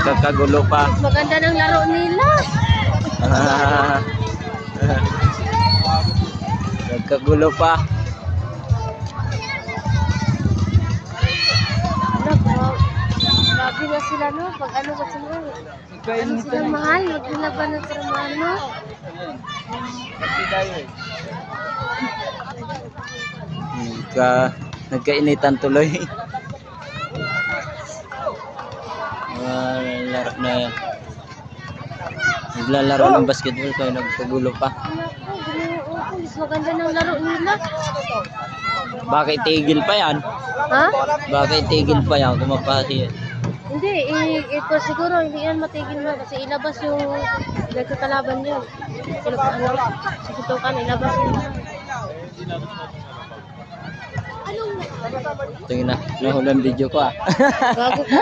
Nagkakagulo pa. Mas maganda ng laro nila. Nagkagulo pa. Grabe na sila no, pag ano ba sila? Ano sila mahal, wag nila ba ng trabaho no? Nagkainitan tuloy. Laro na yan. Naglalaro ng basketball kaya nagkagulo pa. Mas maganda ng laro nila. Bakit tigil pa yan? Ha? Bakit tigil pa yan? Kumapasi. Hindi, ito siguro hindi yan matigil na kasi ilabas yung nagkakalaban yun. Sino pa ano? Susutukan, ilabas yun. Tingnan na, nahulan video ko ah. Bago ka.